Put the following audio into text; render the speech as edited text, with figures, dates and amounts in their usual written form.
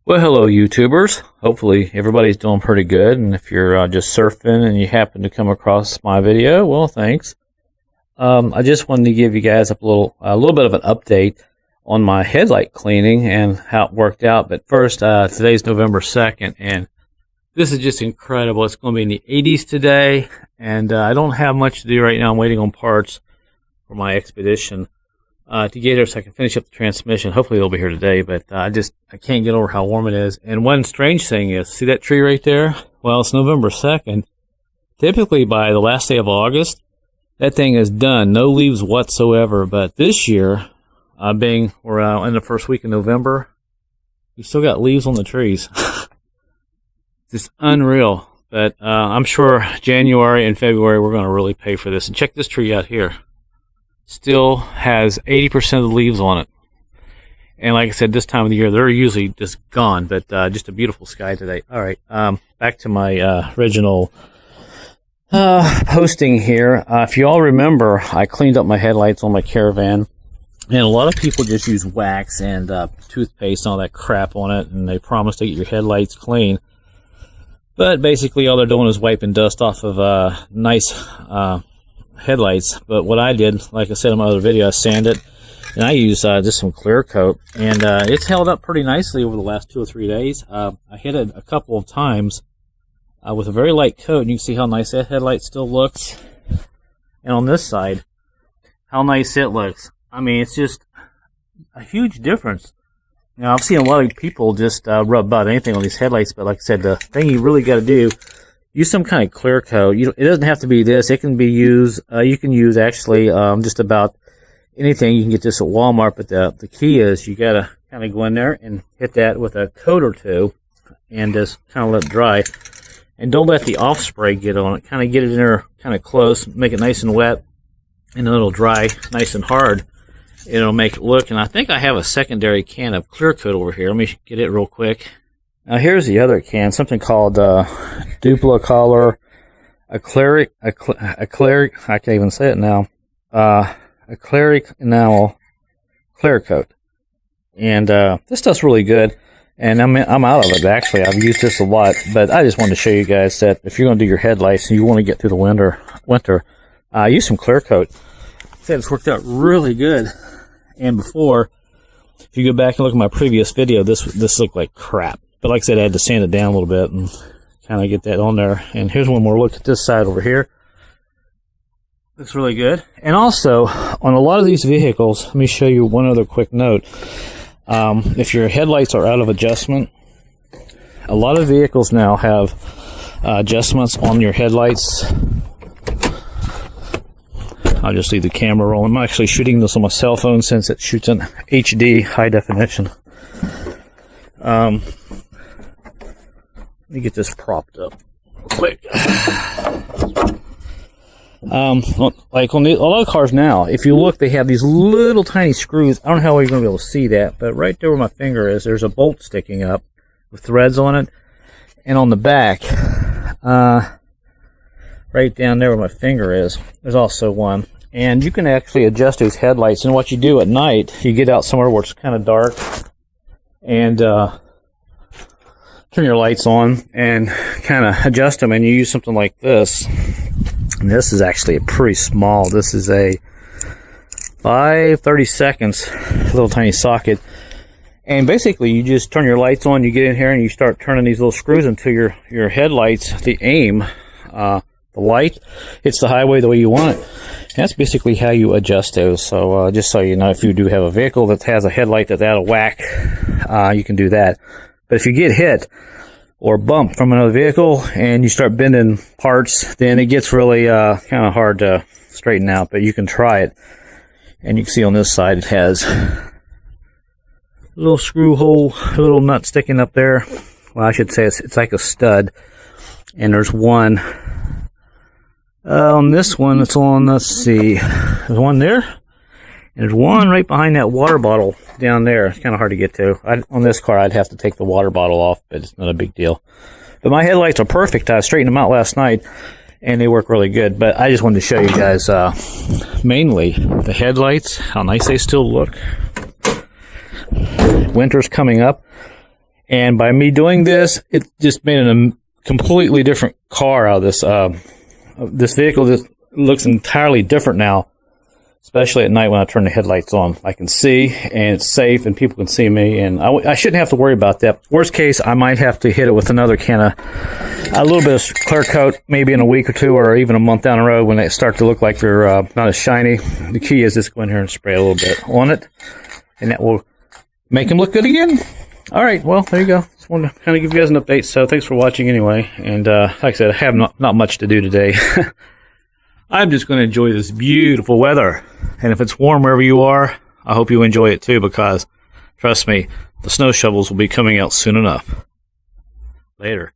Well, hello, YouTubers. Hopefully everybody's doing pretty good, and if you're just surfing and you happen to come across my video, well, thanks. I just wanted to give you guys a little bit of an update on my headlight cleaning and how it worked out. But first, today's November 2nd, and this is just incredible. It's going to be in the 80s today, and I don't have much to do right now. I'm waiting on parts for my expedition to get here so I can finish up the transmission. Hopefully they'll be here today, but I can't get over how warm it is. And one strange thing is, see that tree right there? Well, it's November 2nd. Typically by the last day of August, that thing is done. No leaves whatsoever. But this year, we're in the first week of November, we still got leaves on the trees. Just unreal. But I'm sure January and February we're going to really pay for this. And check this tree out here. Still has 80% of the leaves on it. And like I said, this time of the year, they're usually just gone, but just a beautiful sky today. All right, back to my original posting here. If you all remember, I cleaned up my headlights on my Caravan, and a lot of people just use wax and toothpaste and all that crap on it, and they promise to get your headlights clean. But basically, all they're doing is wiping dust off of nice headlights. But what I did, like I said in my other video, I sanded it, and I used just some clear coat, and it's held up pretty nicely over the last 2 or 3 days. I hit it a couple of times with a very light coat, and you can see how nice that headlight still looks. And on this side, how nice it looks. I mean, it's just a huge difference. Now, I've seen a lot of people just rub about anything on these headlights, but like I said, the thing you really got to do, use some kind of clear coat. It doesn't have to be this. It can be used. You can use actually just about anything. You can get this at Walmart. But the key is you got to kind of go in there and hit that with a coat or two, and just kind of let it dry. And don't let the off spray get on it. Kind of get it in there, kind of close. Make it nice and wet, and then it'll dry nice and hard. It'll make it look. And I think I have a secondary can of clear coat over here. Let me get it real quick. Now here's the other can, something called Duplicolor Acrylic, I can't even say it now, Acrylic Enamel Clear Coat. And this stuff's really good, and I'm out of it actually. I've used this a lot, but I just wanted to show you guys that if you're going to do your headlights and you want to get through the winter, use some clear coat. I said it's worked out really good. And before, if you go back and look at my previous video, this looked like crap. But like I said, I had to sand it down a little bit and kind of get that on there. And here's one more look at this side over here. Looks really good. And also, on a lot of these vehicles, let me show you one other quick note. If your headlights are out of adjustment, a lot of vehicles now have adjustments on your headlights. I'll just leave the camera rolling. I'm actually shooting this on my cell phone since it shoots in HD, high definition. Let me get this propped up real quick. Like on a lot of cars now, if you look, they have these little tiny screws. I don't know how you're going to be able to see that, but right there where my finger is, there's a bolt sticking up with threads on it. And on the back, right down there where my finger is, there's also one. And you can actually adjust those headlights. And what you do at night, you get out somewhere where it's kind of dark, and turn your lights on and kind of adjust them, and you use something like this. And this is actually a pretty small. This is a 5/32 little tiny socket. And basically, you just turn your lights on, you get in here, and you start turning these little screws into your headlights. The aim, the light hits the highway the way you want it. And that's basically how you adjust those. So just so you know, if you do have a vehicle that has a headlight that's out of whack, you can do that. But if you get hit or bumped from another vehicle and you start bending parts, then it gets really kind of hard to straighten out. But you can try it. And you can see on this side it has a little screw hole, a little nut sticking up there. Well, I should say it's like a stud. And there's one on this one. It's on, let's see, there's one there. And there's one right behind that water bottle down there. It's kind of hard to get to. On this car, I'd have to take the water bottle off, but it's not a big deal. But my headlights are perfect. I straightened them out last night, and they work really good. But I just wanted to show you guys mainly the headlights, how nice they still look. Winter's coming up, And by me doing this, it just made a completely different car out of this. This vehicle just looks entirely different now, especially at night when I turn the headlights on. I can see, and it's safe, and people can see me, and I shouldn't have to worry about that. Worst case, I might have to hit it with another can of a little bit of clear coat, maybe in a week or two, or even a month down the road when they start to look like they're not as shiny. The key is just go in here and spray a little bit on it, and that will make them look good again. All right, well, there you go. Just wanted to kind of give you guys an update. So thanks for watching anyway. And like I said, I have not much to do today. I'm just going to enjoy this beautiful weather. And if it's warm wherever you are, I hope you enjoy it too, because trust me, the snow shovels will be coming out soon enough. Later.